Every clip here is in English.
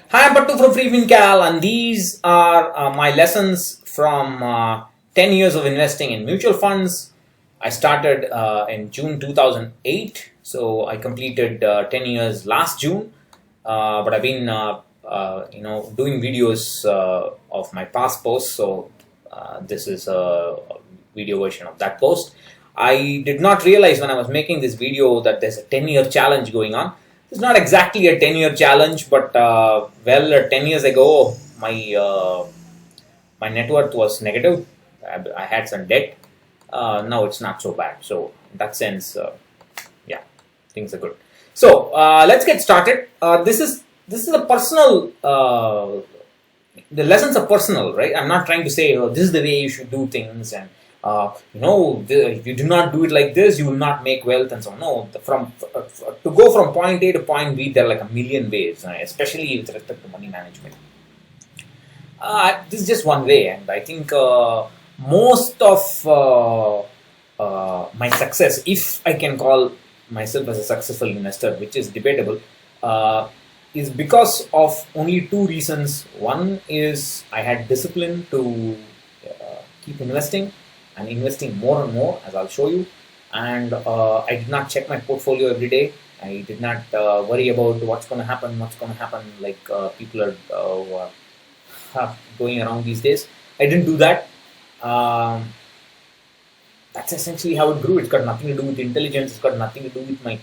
Hi, I'm Pattu from FreeFinCal, and these are my lessons from 10 years of investing in mutual funds. I started in June 2008, so I completed 10 years last June. But I've been, doing videos of my past posts, so this is a video version of that post. I did not realize when I was making this video that there's a 10-year challenge going on. It's not exactly a 10-year challenge, but 10 years ago, my net worth was negative. I had some debt. Now it's not so bad. So in that sense, yeah, things are good. So let's get started. This is a personal. The lessons are personal, right? I'm not trying to say, oh, this is the way you should do things, and if you do not do it like this, you will not make wealth, and so on. No, to go from point A to point B, there are like a million ways, especially with respect to money management. This is just one way, and I think most of my success, if I can call myself as a successful investor, which is debatable, is because of only two reasons. One is I had discipline to keep investing and investing more and more, as I'll show you. And I did not check my portfolio every day. I did not worry about what's going to happen, like people are going around these days. I didn't do that. That's essentially how it grew. It's got nothing to do with intelligence. It's got nothing to do with my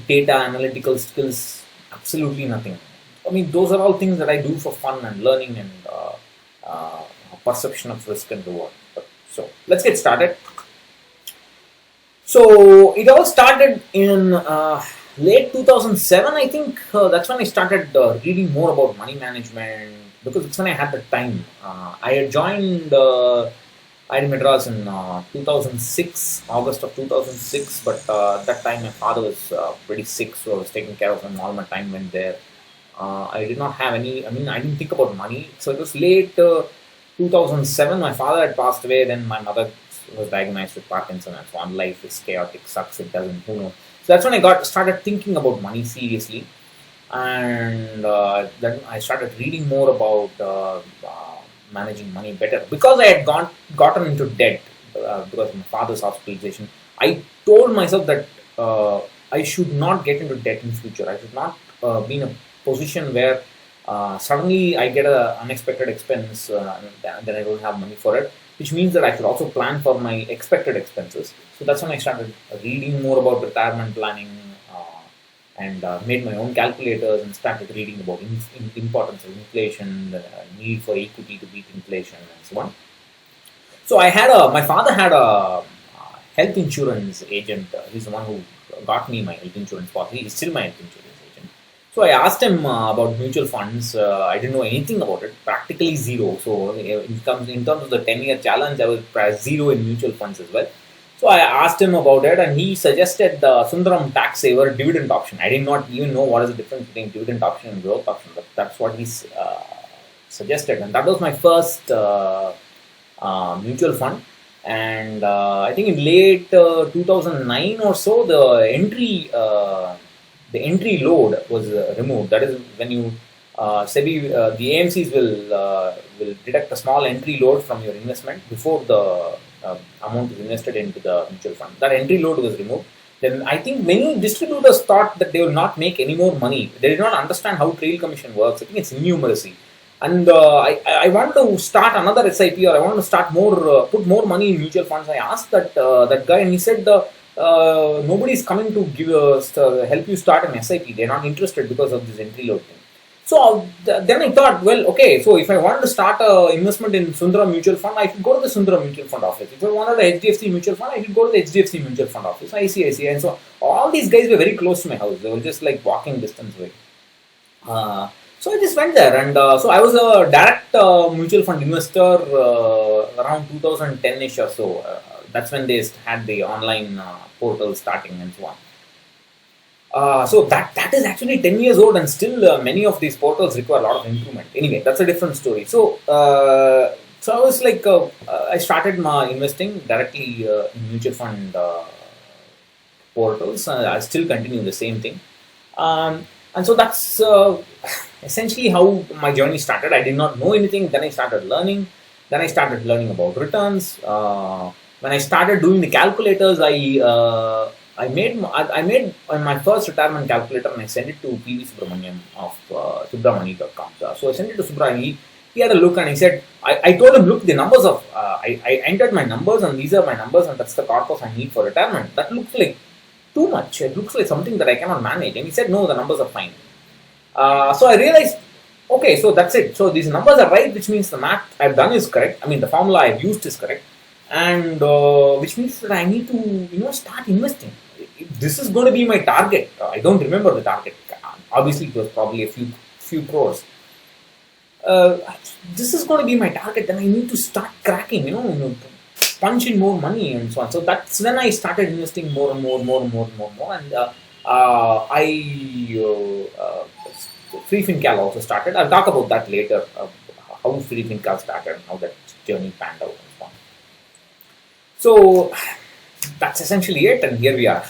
data analytical skills. Absolutely nothing. I mean, those are all things that I do for fun and learning and perception of risk and reward. So let's get started. So it all started in late 2007, I think. That's when I started reading more about money management, because it's when I had the time. I had joined IIT Madras in 2006, August of 2006, but at that time my father was pretty sick, so I was taking care of him. All my time went there. I did not have any, I didn't think about money. So it was late 2007, my father had passed away, then my mother was diagnosed with Parkinson, and so on. Life is chaotic, sucks, it doesn't, who knows. So that's when I started thinking about money seriously, and then I started reading more about managing money better, because I had gotten into debt because of my father's hospitalization. I told myself that I should not get into debt in future. I should not be in a position where suddenly I get an unexpected expense, and then I don't have money for it, which means that I should also plan for my expected expenses. So that's when I started reading more about retirement planning, and made my own calculators and started reading about importance of inflation, the need for equity to beat inflation, and so on. So my father had a health insurance agent. He's the one who got me my health insurance policy. He's still my health insurance agent. So I asked him about mutual funds. I didn't know anything about it, practically zero. So in terms of the 10-year challenge, I was zero in mutual funds as well. So I asked him about it, and he suggested the Sundaram tax saver dividend option. I did not even know what is the difference between dividend option and growth option, but that's what he suggested, and that was my first mutual fund. And I think in late 2009 or so, the entry load was removed. That is when you the AMCs will deduct a small entry load from your investment before the amount is invested into the mutual fund. That entry load was removed. Then I think many distributors thought that they will not make any more money. They did not understand how trail commission works. I think it's numeracy. And I want to start another SIP, or I want to start put more money in mutual funds. I asked that guy, and he said nobody is coming to help you start an SIP. They're not interested because of this entry load thing. So then I thought, well, okay, so if I wanted to start an investment in Sundaram Mutual Fund, I should go to the Sundaram Mutual Fund office. If I wanted a HDFC Mutual Fund, I should go to the HDFC Mutual Fund office. I see. And so all these guys were very close to my house. They were just like walking distance away. So I just went there, and so I was a direct mutual fund investor around 2010-ish or so. That's when they had the online portal starting and so on. So that is actually 10 years old, and still many of these portals require a lot of improvement. Anyway, that's a different story. So I was like, I started my investing directly in mutual fund portals. I still continue the same thing. And so that's essentially how my journey started. I did not know anything. Then I started learning. Then I started learning about returns. When I started doing the calculators, I made my first retirement calculator and I sent it to PV Subramaniam of Subramani.com. So I sent it to Subra. He had a look and he said, I told him, look, the numbers of, I entered my numbers and these are my numbers and that's the corpus I need for retirement. That looks like too much. It looks like something that I cannot manage. And he said, no, the numbers are fine. So I realized, okay, so that's it. So these numbers are right, which means the math I've done is correct. I mean, the formula I've used is correct. And which means that I need to, start investing. This is going to be my target. I don't remember the target. Obviously, it was probably a few crores. This is going to be my target, and I need to start cracking, punch in more money and so on. So that's when I started investing more and more. And Free FinCal also started. I'll talk about that later, how Free FinCal started, how that journey panned out and so on. So that's essentially it, and here we are.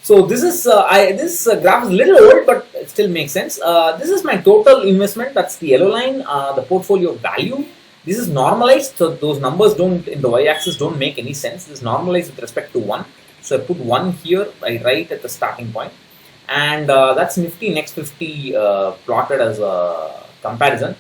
So this is this graph is a little old, but it still makes sense. This is my total investment. That's the yellow line. The portfolio value. This is normalized, so those numbers don't in the y-axis don't make any sense. This is normalized with respect to 1. So I put 1 here. I write at the starting point, and that's Nifty Next 50 plotted as a comparison.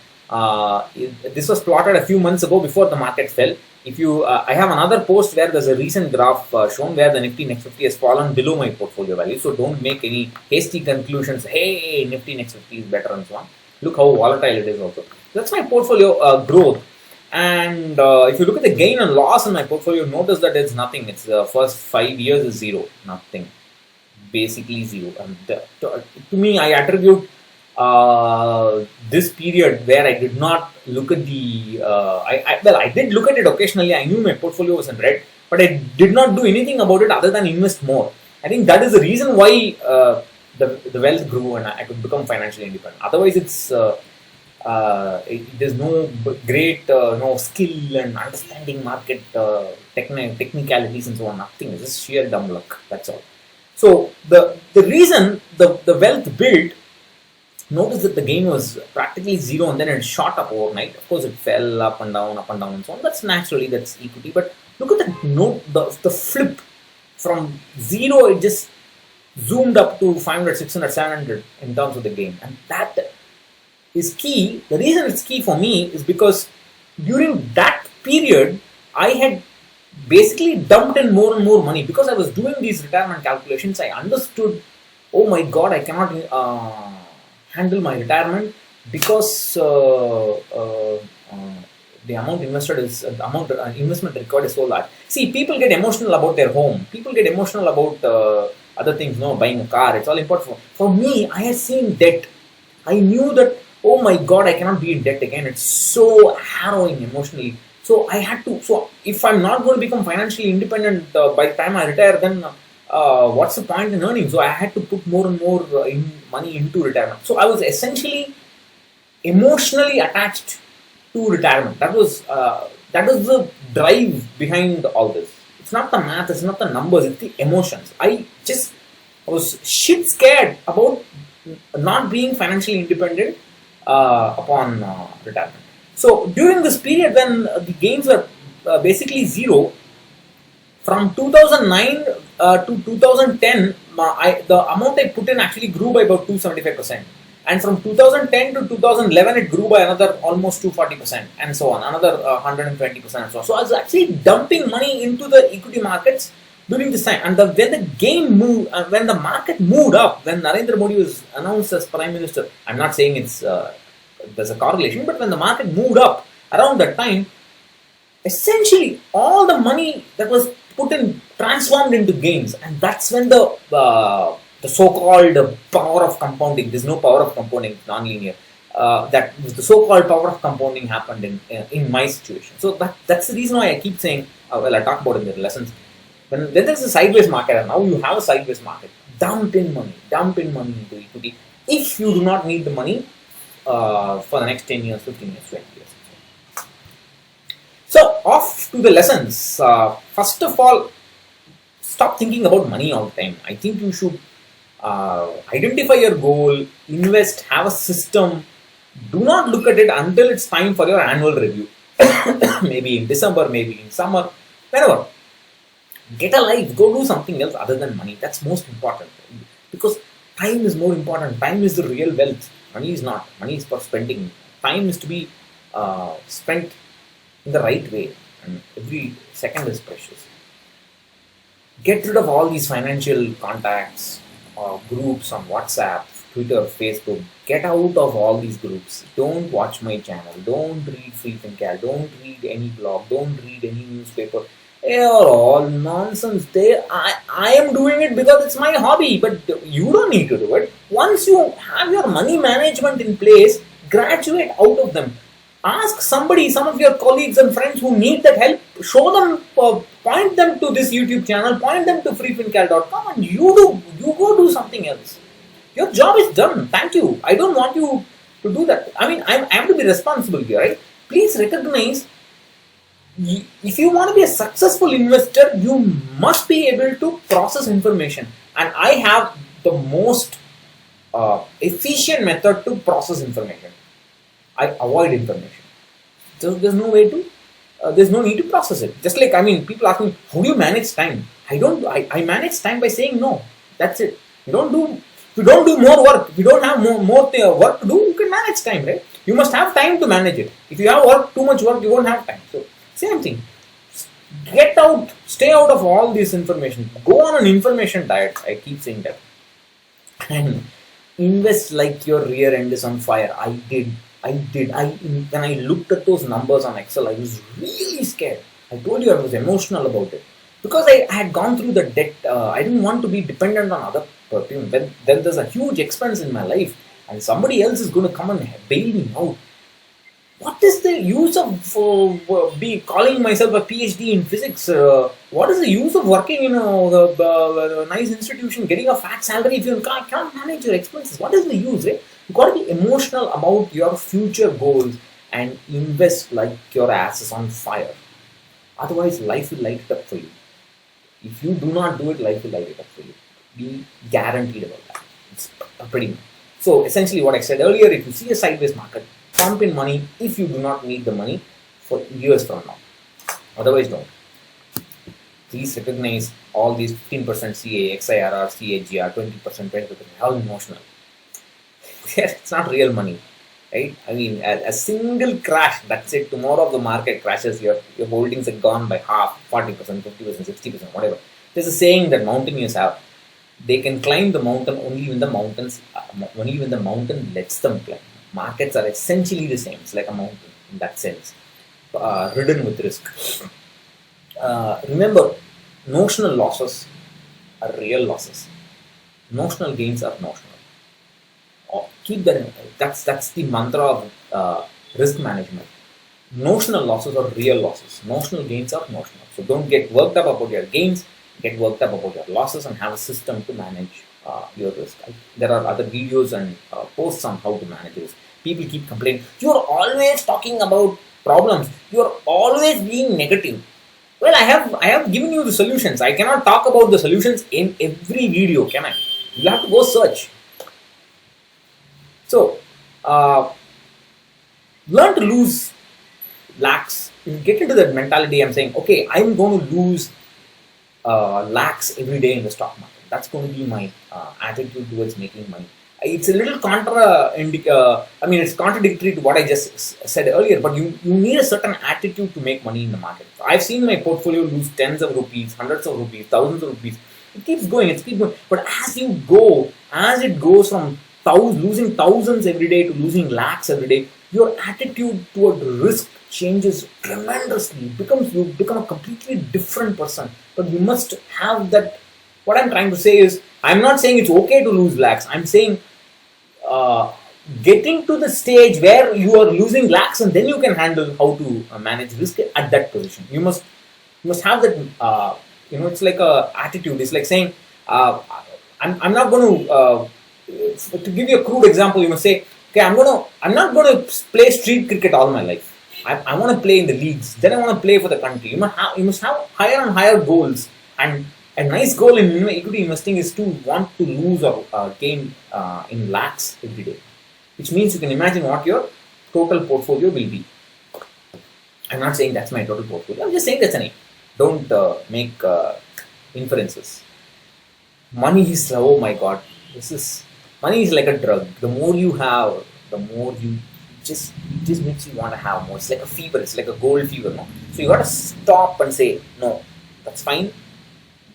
This was plotted a few months ago before the market fell. If you, I have another post where there's a recent graph shown where the Nifty Next 50 has fallen below my portfolio value. So don't make any hasty conclusions. Hey, Nifty Next 50 is better and so on. Look how volatile it is also. That's my portfolio growth. And if you look at the gain and loss in my portfolio, notice that it's nothing. It's the first 5 years is zero, nothing, basically zero. And to me, I attribute this period where I did not look at the, I did look at it occasionally. I knew my portfolio was in red, but I did not do anything about it other than invest more. I think that is the reason why the wealth grew and I could become financially independent. Otherwise, there's no great no skill and understanding market technicalities and so on. Nothing. It's just sheer dumb luck. That's all. So the reason the wealth built. Notice that the gain was practically zero and then it shot up overnight. Of course, it fell up and down and so on. That's naturally, that's equity. But look at the flip from zero, it just zoomed up to 500, 600, 700 in terms of the gain. And that is key. The reason it's key for me is because during that period, I had basically dumped in more and more money. Because I was doing these retirement calculations, I understood, oh my God, I cannot handle my retirement because the amount invested is the amount investment required is so large. See, people get emotional about their home. People get emotional about other things. Buying a car. It's all important. For me, I had seen debt. I knew that. Oh my God, I cannot be in debt again. It's so harrowing emotionally. So I had to. So if I'm not going to become financially independent by the time I retire, then what's the point in earning? So I had to put more and more money into retirement. So I was essentially emotionally attached to retirement. That was the drive behind all this. It's not the math, it's not the numbers, it's the emotions. I was shit scared about not being financially independent upon retirement. So during this period when the gains were basically zero, from 2009 to 2010, the amount I put in actually grew by about 275%. And from 2010 to 2011, it grew by another almost 240%, and so on, another 120%, and so on. So I was actually dumping money into the equity markets during this time. And when the game moved, when the market moved up, when Narendra Modi was announced as Prime Minister, I'm not saying there's a correlation, but when the market moved up around that time, essentially all the money that was put in transformed into gains, and that's when the so-called power of compounding. There's no power of compounding; it's non-linear. That the so-called power of compounding happened in my situation. So that's the reason why I keep saying. I talk about it in the lessons. When there's a sideways market, and now you have a sideways market, dump in money into equity. If you do not need the money for the next 10 years, 15 years, 20 years. So off to the lessons. First of all, stop thinking about money all the time. I think you should Identify your goal, invest, have a system. Do not look at it until it's time for your annual review. Maybe in December, maybe in summer, whenever. Get a life, go do something else other than money. That's most important. Because time is more important. Time is the real wealth. Money is not. Money is for spending. Time is to be spent in the right way. And every second is precious. Get rid of all these financial contacts or groups on WhatsApp, Twitter, Facebook. Get out of all these groups. Don't watch my channel. Don't read Free Think Cal. Don't read any blog. Don't read any newspaper. They are all nonsense. I am doing it because it's my hobby, but you don't need to do it. Once you have your money management in place, graduate out of them. Ask somebody, some of your colleagues and friends who need that help, show them, point them to this YouTube channel, point them to freefincal.com, and you go do something else. Your job is done. Thank you. I don't want you to do that. I mean, I have to be responsible here, right? Please recognize, if you want to be a successful investor, you must be able to process information. And I have the most efficient method to process information. I avoid information. So there's no way to, there's no need to process it. Just like, I mean, people ask me, how do you manage time? I manage time by saying no. That's it. You don't do more work. If you don't have more work to do, you can manage time, right? You must have time to manage it. If you have too much work, you won't have time. So, same thing. Get out, stay out of all this information. Go on an information diet. I keep saying that. And invest like your rear end is on fire. When I looked at those numbers on Excel, I was really scared. I told you I was emotional about it. Because I had gone through the debt, I didn't want to be dependent on other people. Then there's a huge expense in my life and somebody else is going to come and bail me out. What is the use of calling myself a PhD in physics? What is the use of working in a nice institution, getting a fat salary if you can't manage your expenses? What is the use, right? You've got to be emotional about your future goals and invest like your ass is on fire. Otherwise, life will light it up for you. If you do not do it, life will light it up for you. Be guaranteed about that. It's pretty much. So essentially what I said earlier, if you see a sideways market, pump in money if you do not need the money for years from now. Otherwise, don't. Please recognize all these 15% CA, XIRR, CAGR, 20%, 20%, how emotional. It's not real money, right? I mean, a single crash, that's it. Tomorrow the market crashes, your holdings are gone by half, 40%, 50%, 60%, whatever. There's a saying that mountaineers have. They can climb the mountain only when the mountain lets them climb. Markets are essentially the same. It's like a mountain in that sense, ridden with risk. Remember, notional losses are real losses. Notional gains are notional. Keep that in mind. That's the mantra of risk management. Notional losses are real losses. Notional gains are notional. So don't get worked up about your gains. Get worked up about your losses and have a system to manage your risk. There are other videos and posts on how to manage risk. People keep complaining, you're always talking about problems, you're always being negative. Well, I have given you the solutions. I cannot talk about the solutions in every video, can I? You have to go search. So, learn to lose lakhs. Get into that mentality. I'm saying, okay, I'm going to lose lakhs every day in the stock market. That's going to be my attitude towards making money. It's a little it's contradictory to what I just said earlier, but you need a certain attitude to make money in the market. I've seen my portfolio lose tens of rupees, hundreds of rupees, thousands of rupees. It keeps going. But as it goes from losing thousands every day to losing lakhs every day, your attitude toward risk changes tremendously. You become a completely different person. But you must have that. What I'm trying to say is, I'm not saying it's okay to lose lakhs. I'm saying getting to the stage where you are losing lakhs and then you can handle how to manage risk at that position. You must have that. It's like a attitude. It's like saying, I'm not going to give you a crude example. You must say, okay, I'm not going to play street cricket all my life. I want to play in the leagues. Then I want to play for the country. You must have higher and higher goals and A nice goal in equity investing is to want to lose or gain in lakhs every day, which means you can imagine what your total portfolio will be. I'm not saying that's my total portfolio. I'm just saying that's an aim. Don't make inferences. Money is, oh my god, money is like a drug. The more you have, the more you just makes you want to have more. It's like a fever. It's like a gold fever, no? So you got to stop and say, no, that's fine.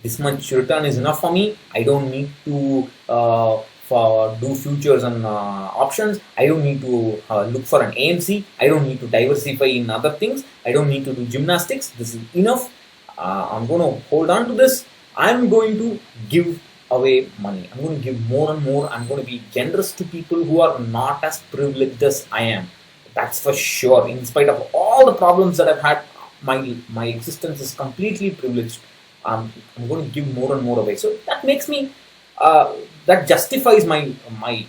This much return is enough for me. I don't need to do futures and options. I don't need to look for an AMC. I don't need to diversify in other things. I don't need to do gymnastics. This is enough. I'm going to hold on to this. I'm going to give away money. I'm going to give more and more. I'm going to be generous to people who are not as privileged as I am. That's for sure. In spite of all the problems that I've had, my existence is completely privileged. I'm going to give more and more away. So that makes me, that justifies my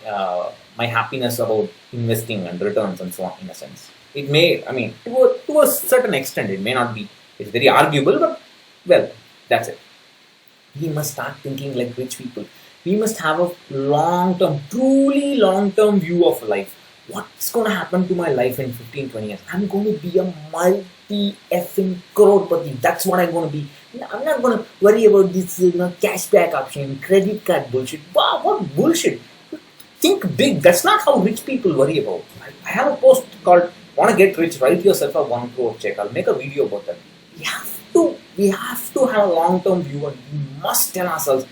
happiness about investing and returns and so on, in a sense. It may, I mean, to a certain extent, it may not be, it's very arguable, but well, that's it. We must start thinking like rich people. We must have a long-term, truly long-term view of life. What's going to happen to my life in 15, 20 years? I'm going to be a multi-effing crorepati. That's what I'm going to be. I'm not going to worry about this cashback option, credit card bullshit. Wow, what bullshit? Think big. That's not how rich people worry about. I have a post called "Want to Get Rich? Write yourself a 1 crore check." I'll make a video about that. We have to have a long-term view, and we must tell ourselves,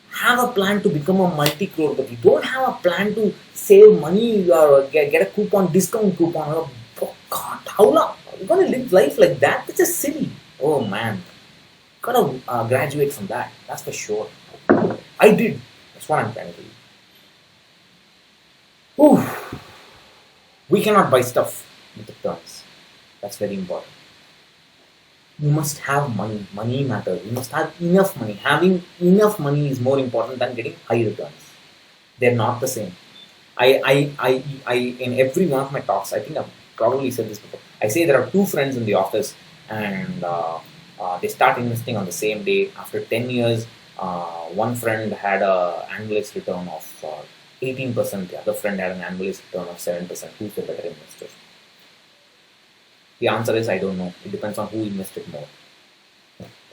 have a plan to become a multi-crorepati. Don't have a plan to save money or get a discount coupon. Oh God, how long? You're going to live life like that? That's just silly. Oh man. Gotta graduate from that. That's for sure. I did. That's what I'm trying to do. Ooh. We cannot buy stuff with the terms. That's very important. You must have money. Money matters. You must have enough money. Having enough money is more important than getting high returns. They're not the same. I in every one of my talks, I think I've probably said this before. I say there are two friends in the office, and they start investing on the same day. After 10 years, one friend had an annualized return of 18%. The other friend had an annualized return of 7%. Who's the better investor? The answer is I don't know. It depends on who invested more.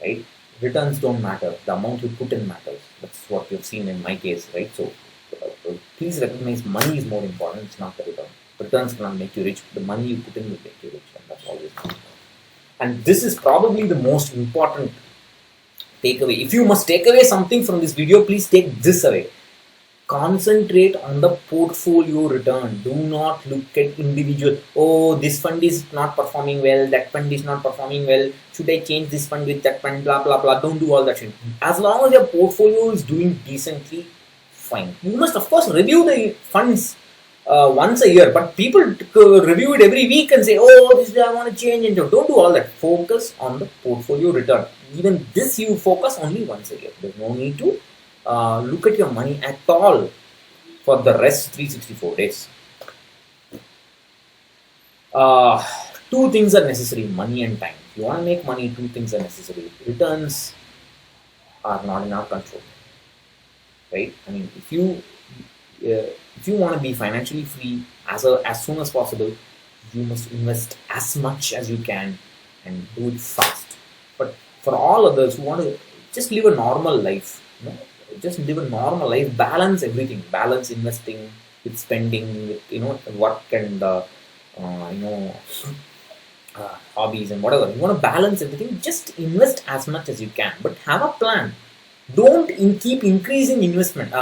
Right? Returns don't matter. The amount you put in matters. That's what you've seen in my case, right? So please recognize money is more important. It's not the return. Returns cannot make you rich. The money you put in will make you rich, and that's always important. And this is probably the most important takeaway. If you must take away something from this video, please take this away. Concentrate on the portfolio return. Do not look at individual. Oh, this fund is not performing well. That fund is not performing well. Should I change this fund with that fund? Blah, blah, blah. Don't do all that shit. As long as your portfolio is doing decently, fine. You must, of course, review the funds once a year. But people review it every week and say, oh, this I want to change. And don't do all that. Focus on the portfolio return. Even this you focus only once a year. There's no need to look at your money at all for the rest 364 days. Two things are necessary, money and time. If you want to make money, two things are necessary. Returns are not in our control, right? I mean, if you want to be financially free as soon as possible, you must invest as much as you can and do it fast. But for all others who want to just live a normal life, just live a normal life, balance everything, balance investing with spending, with work and hobbies and whatever. You want to balance everything, just invest as much as you can, but have a plan. Don't keep increasing investment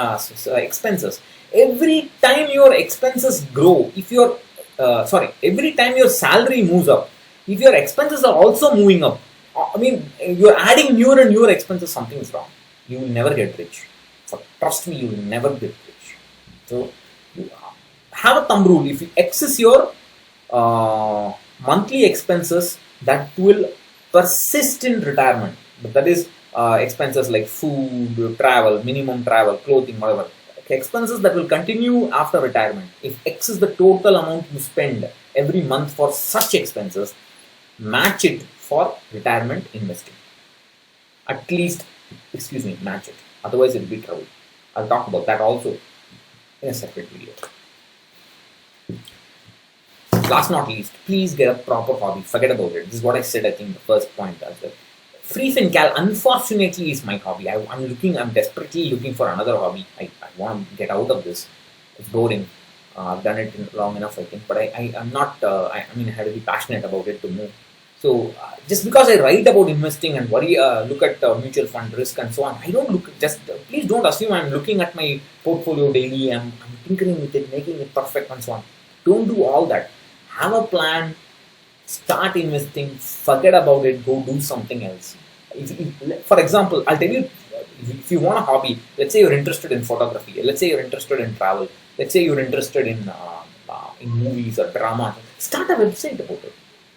expenses. Every time your expenses grow, every time your salary moves up, if your expenses are also moving up, I mean, you're adding newer and newer expenses, something is wrong. You will never get rich. So trust me, you will never get rich. So have a thumb rule. If you excess your monthly expenses, that will persist in retirement. But that is expenses like food, travel, minimum travel, clothing, whatever. Expenses that will continue after retirement. If X is the total amount you spend every month for such expenses, match it for retirement investing. At least excuse me, match it. Otherwise, it'll be trouble. I'll talk about that also in a separate video. Last not least, please get a proper hobby. Forget about it. This is what I said, I think, the first point as well. FreeFinCal, unfortunately, is my hobby. I'm desperately looking for another hobby. I want to get out of this. It's boring. I've done it long enough, I think, but I'm not, I mean, I have to be passionate about it to move. So, just because I write about investing and look at mutual fund risk and so on, I don't look, please don't assume I'm looking at my portfolio daily, I'm tinkering with it, making it perfect and so on. Don't do all that. Have a plan, start investing, forget about it, go do something else. For example, I'll tell you, if you want a hobby, let's say you're interested in photography, let's say you're interested in travel, let's say you're interested in movies or drama, start a website about it.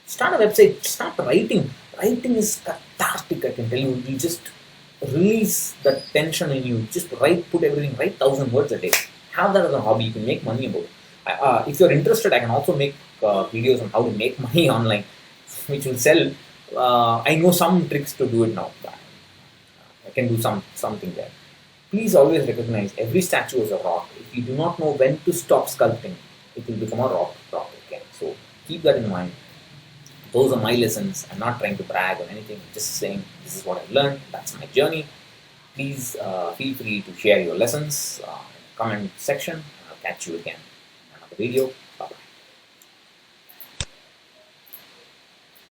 Start a website, start writing. Writing is fantastic, I can tell you. You just release the tension in you. Just put everything, write 1,000 words a day. Have that as a hobby, you can make money about it. If you're interested, I can also make videos on how to make money online, which will sell. I know some tricks to do it now. I can do something there. Please always recognize every statue is a rock. If you do not know when to stop sculpting, it will become a rock again. So keep that in mind. Those are my lessons. I'm not trying to brag or anything. I'm just saying this is what I've learned. That's my journey. Please feel free to share your lessons in the comment section. I'll catch you again in another video.